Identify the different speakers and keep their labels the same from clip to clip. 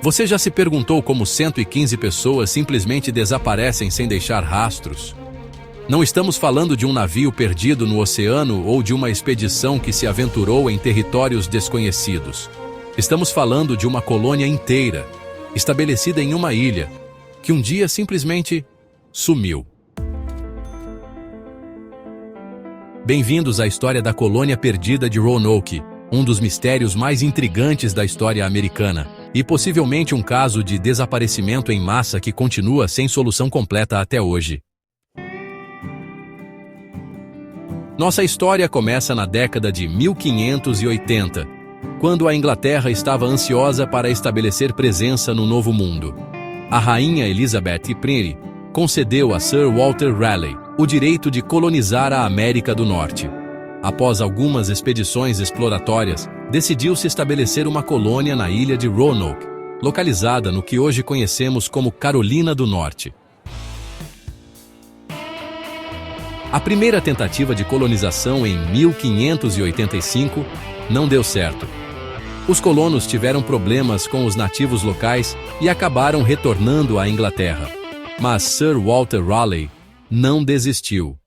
Speaker 1: Você já se perguntou como 115 pessoas simplesmente desaparecem sem deixar rastros? Não estamos falando de um navio perdido no oceano ou de uma expedição que se aventurou em territórios desconhecidos. Estamos falando de uma colônia inteira, estabelecida em uma ilha, que um dia simplesmente sumiu. Bem-vindos à história da colônia perdida de Roanoke, um dos mistérios mais intrigantes da história americana, e possivelmente um caso de desaparecimento em massa que continua sem solução completa até hoje. Nossa história começa na década de 1580, quando a Inglaterra estava ansiosa para estabelecer presença no Novo Mundo. A rainha Elizabeth I concedeu a Sir Walter Raleigh o direito de colonizar a América do Norte. Após algumas expedições exploratórias, decidiu-se estabelecer uma colônia na ilha de Roanoke, localizada no que hoje conhecemos como Carolina do Norte. A primeira tentativa de colonização em 1585 não deu certo. Os colonos tiveram problemas com os nativos locais e acabaram retornando à Inglaterra. Mas Sir Walter Raleigh não desistiu.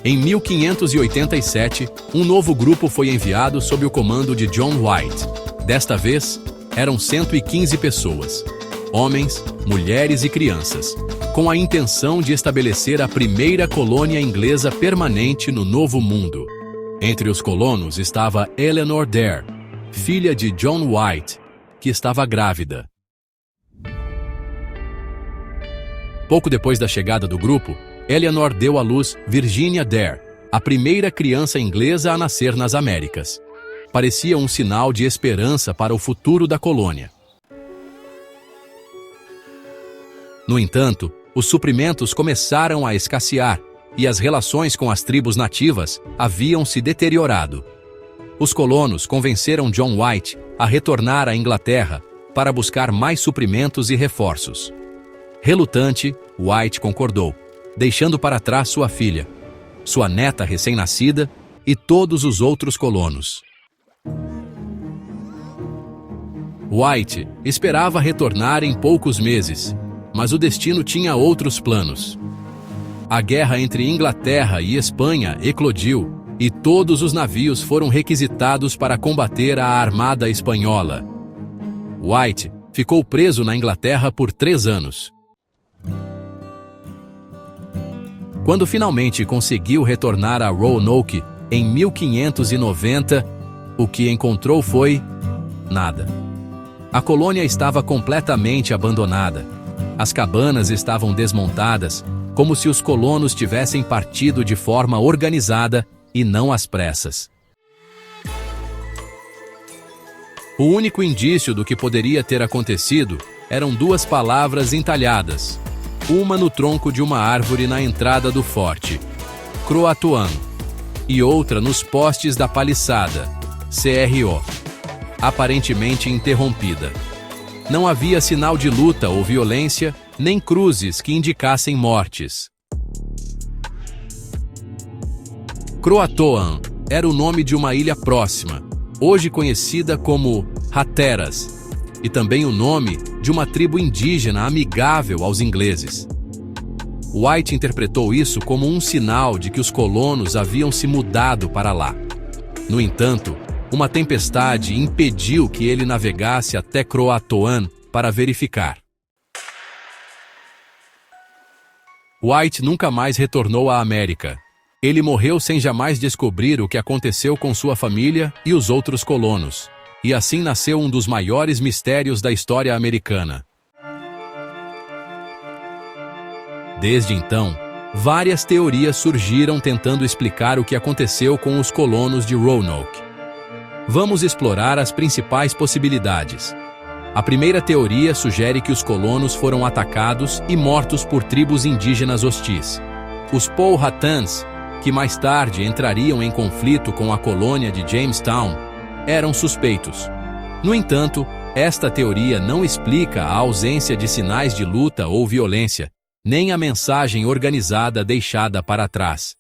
Speaker 1: Em 1587, um novo grupo foi enviado sob o comando de John White. Desta vez, eram 115 pessoas, homens, mulheres e crianças, com a intenção de estabelecer a primeira colônia inglesa permanente no Novo Mundo. Entre os colonos estava Eleanor Dare, filha de John White, que estava grávida. Pouco depois da chegada do grupo, Eleanor deu à luz Virginia Dare, a primeira criança inglesa a nascer nas Américas. Parecia um sinal de esperança para o futuro da colônia. No entanto, os suprimentos começaram a escassear e as relações com as tribos nativas haviam se deteriorado. Os colonos convenceram John White a retornar à Inglaterra para buscar mais suprimentos e reforços. Relutante, White concordou, deixando para trás sua filha, sua neta recém-nascida e todos os outros colonos. White esperava retornar em poucos meses, mas o destino tinha outros planos. A guerra entre Inglaterra e Espanha eclodiu e todos os navios foram requisitados para combater a armada espanhola. White ficou preso na Inglaterra por 3 anos. Quando finalmente conseguiu retornar a Roanoke em 1590, o que encontrou foi nada. A colônia estava completamente abandonada. As cabanas estavam desmontadas, como se os colonos tivessem partido de forma organizada e não às pressas. O único indício do que poderia ter acontecido eram 2 palavras entalhadas, uma no tronco de uma árvore na entrada do forte, Croatoan, e outra nos postes da paliçada, CRO, aparentemente interrompida. Não havia sinal de luta ou violência, nem cruzes que indicassem mortes. Croatoan era o nome de uma ilha próxima, hoje conhecida como Hatteras, e também o nome de uma tribo indígena amigável aos ingleses. White interpretou isso como um sinal de que os colonos haviam se mudado para lá. No entanto, uma tempestade impediu que ele navegasse até Croatoan para verificar. White nunca mais retornou à América. Ele morreu sem jamais descobrir o que aconteceu com sua família e os outros colonos. E assim nasceu um dos maiores mistérios da história americana. Desde então, várias teorias surgiram tentando explicar o que aconteceu com os colonos de Roanoke. Vamos explorar as principais possibilidades. A primeira teoria sugere que os colonos foram atacados e mortos por tribos indígenas hostis. Os Powhatans, que mais tarde entrariam em conflito com a colônia de Jamestown, eram suspeitos. No entanto, esta teoria não explica a ausência de sinais de luta ou violência, nem a mensagem organizada deixada para trás.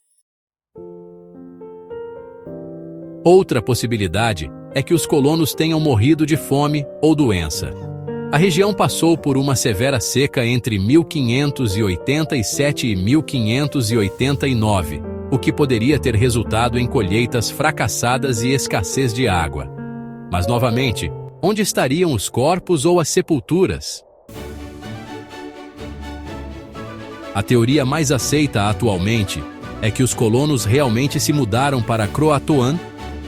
Speaker 1: Outra possibilidade é que os colonos tenham morrido de fome ou doença. A região passou por uma severa seca entre 1587 e 1589, o que poderia ter resultado em colheitas fracassadas e escassez de água. Mas, novamente, onde estariam os corpos ou as sepulturas? A teoria mais aceita atualmente é que os colonos realmente se mudaram para Croatoan,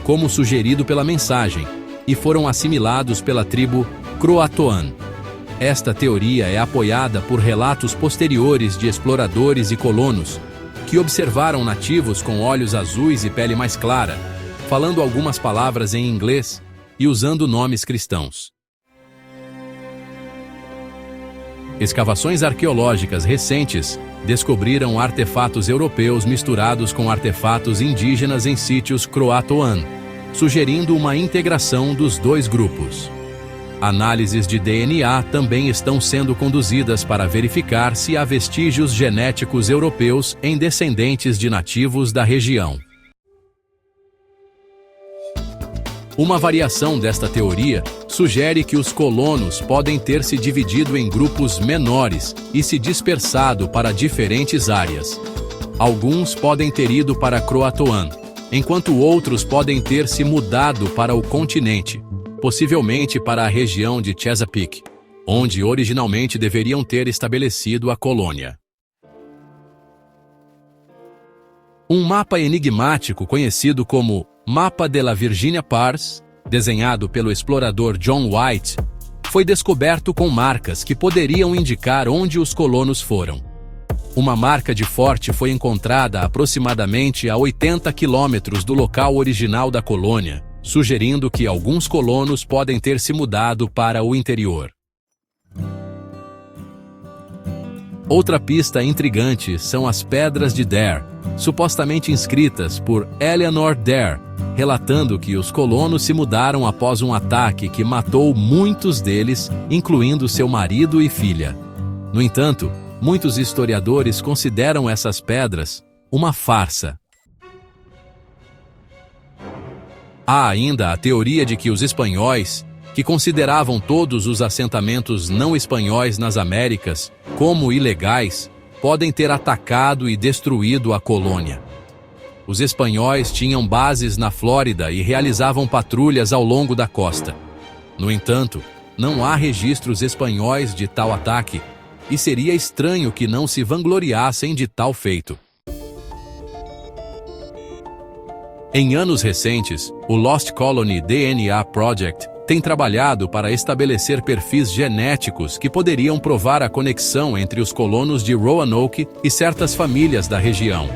Speaker 1: como sugerido pela mensagem, e foram assimilados pela tribo Croatoan. Esta teoria é apoiada por relatos posteriores de exploradores e colonos que observaram nativos com olhos azuis e pele mais clara, falando algumas palavras em inglês e usando nomes cristãos. Escavações arqueológicas recentes descobriram artefatos europeus misturados com artefatos indígenas em sítios Croatoan, sugerindo uma integração dos dois grupos. Análises de DNA também estão sendo conduzidas para verificar se há vestígios genéticos europeus em descendentes de nativos da região. Uma variação desta teoria sugere que os colonos podem ter se dividido em grupos menores e se dispersado para diferentes áreas. Alguns podem ter ido para Croatoan, enquanto outros podem ter se mudado para o continente, possivelmente para a região de Chesapeake, onde originalmente deveriam ter estabelecido a colônia. Um mapa enigmático conhecido como Mapa de la Virginia Pars, desenhado pelo explorador John White, foi descoberto com marcas que poderiam indicar onde os colonos foram. Uma marca de forte foi encontrada aproximadamente a 80 quilômetros do local original da colônia, sugerindo que alguns colonos podem ter se mudado para o interior. Outra pista intrigante são as Pedras de Dare, supostamente inscritas por Eleanor Dare, relatando que os colonos se mudaram após um ataque que matou muitos deles, incluindo seu marido e filha. No entanto, muitos historiadores consideram essas pedras uma farsa. Há ainda a teoria de que os espanhóis, que consideravam todos os assentamentos não espanhóis nas Américas como ilegais, podem ter atacado e destruído a colônia. Os espanhóis tinham bases na Flórida e realizavam patrulhas ao longo da costa. No entanto, não há registros espanhóis de tal ataque, e seria estranho que não se vangloriassem de tal feito. Em anos recentes, o Lost Colony DNA Project tem trabalhado para estabelecer perfis genéticos que poderiam provar a conexão entre os colonos de Roanoke e certas famílias da região.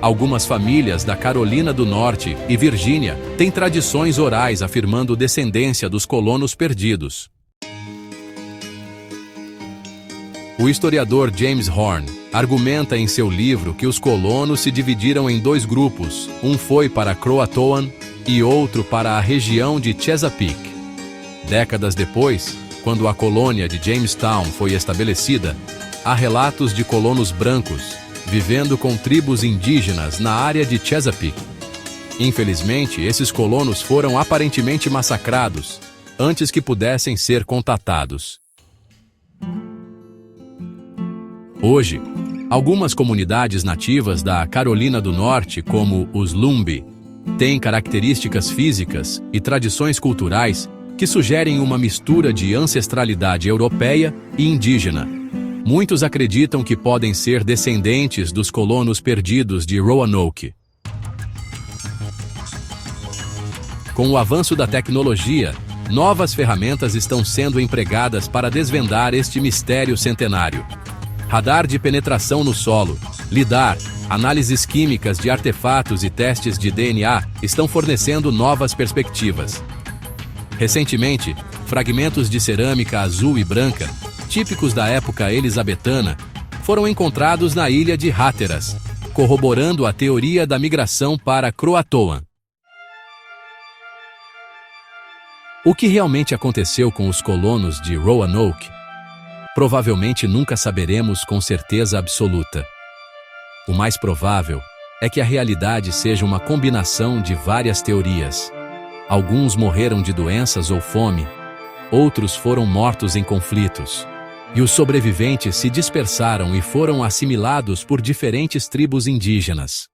Speaker 1: Algumas famílias da Carolina do Norte e Virgínia têm tradições orais afirmando descendência dos colonos perdidos. O historiador James Horn argumenta em seu livro que os colonos se dividiram em dois grupos, um foi para Croatoan e outro para a região de Chesapeake. Décadas depois, quando a colônia de Jamestown foi estabelecida, há relatos de colonos brancos vivendo com tribos indígenas na área de Chesapeake. Infelizmente, esses colonos foram aparentemente massacrados antes que pudessem ser contatados. Hoje, algumas comunidades nativas da Carolina do Norte, como os Lumbee, têm características físicas e tradições culturais que sugerem uma mistura de ancestralidade europeia e indígena. Muitos acreditam que podem ser descendentes dos colonos perdidos de Roanoke. Com o avanço da tecnologia, novas ferramentas estão sendo empregadas para desvendar este mistério centenário. Radar de penetração no solo, LIDAR, análises químicas de artefatos e testes de DNA estão fornecendo novas perspectivas. Recentemente, fragmentos de cerâmica azul e branca, típicos da época elisabetana, foram encontrados na ilha de Hatteras, corroborando a teoria da migração para Croatoan. O que realmente aconteceu com os colonos de Roanoke? Provavelmente nunca saberemos com certeza absoluta. O mais provável é que a realidade seja uma combinação de várias teorias. Alguns morreram de doenças ou fome, outros foram mortos em conflitos. E os sobreviventes se dispersaram e foram assimilados por diferentes tribos indígenas.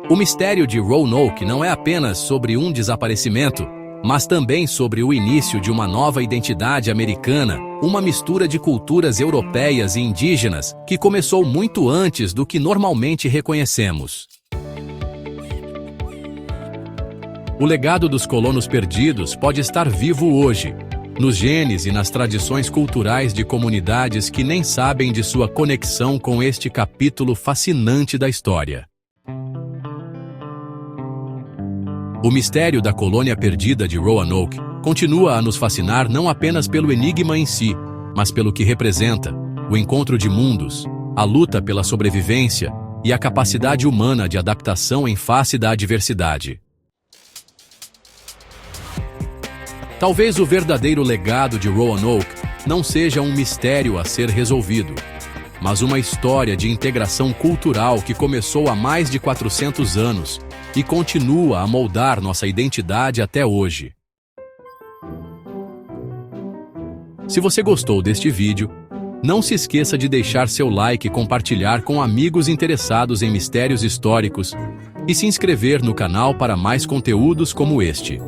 Speaker 1: O mistério de Roanoke não é apenas sobre um desaparecimento, mas também sobre o início de uma nova identidade americana, uma mistura de culturas europeias e indígenas que começou muito antes do que normalmente reconhecemos. O legado dos colonos perdidos pode estar vivo hoje, nos genes e nas tradições culturais de comunidades que nem sabem de sua conexão com este capítulo fascinante da história. O mistério da colônia perdida de Roanoke continua a nos fascinar não apenas pelo enigma em si, mas pelo que representa, o encontro de mundos, a luta pela sobrevivência e a capacidade humana de adaptação em face da adversidade. Talvez o verdadeiro legado de Roanoke não seja um mistério a ser resolvido, mas uma história de integração cultural que começou há mais de 400 anos e continua a moldar nossa identidade até hoje. Se você gostou deste vídeo, não se esqueça de deixar seu like e compartilhar com amigos interessados em mistérios históricos e se inscrever no canal para mais conteúdos como este.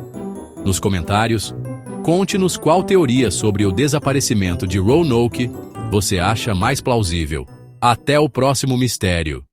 Speaker 1: Nos comentários, conte-nos qual teoria sobre o desaparecimento de Roanoke você acha mais plausível. Até o próximo mistério!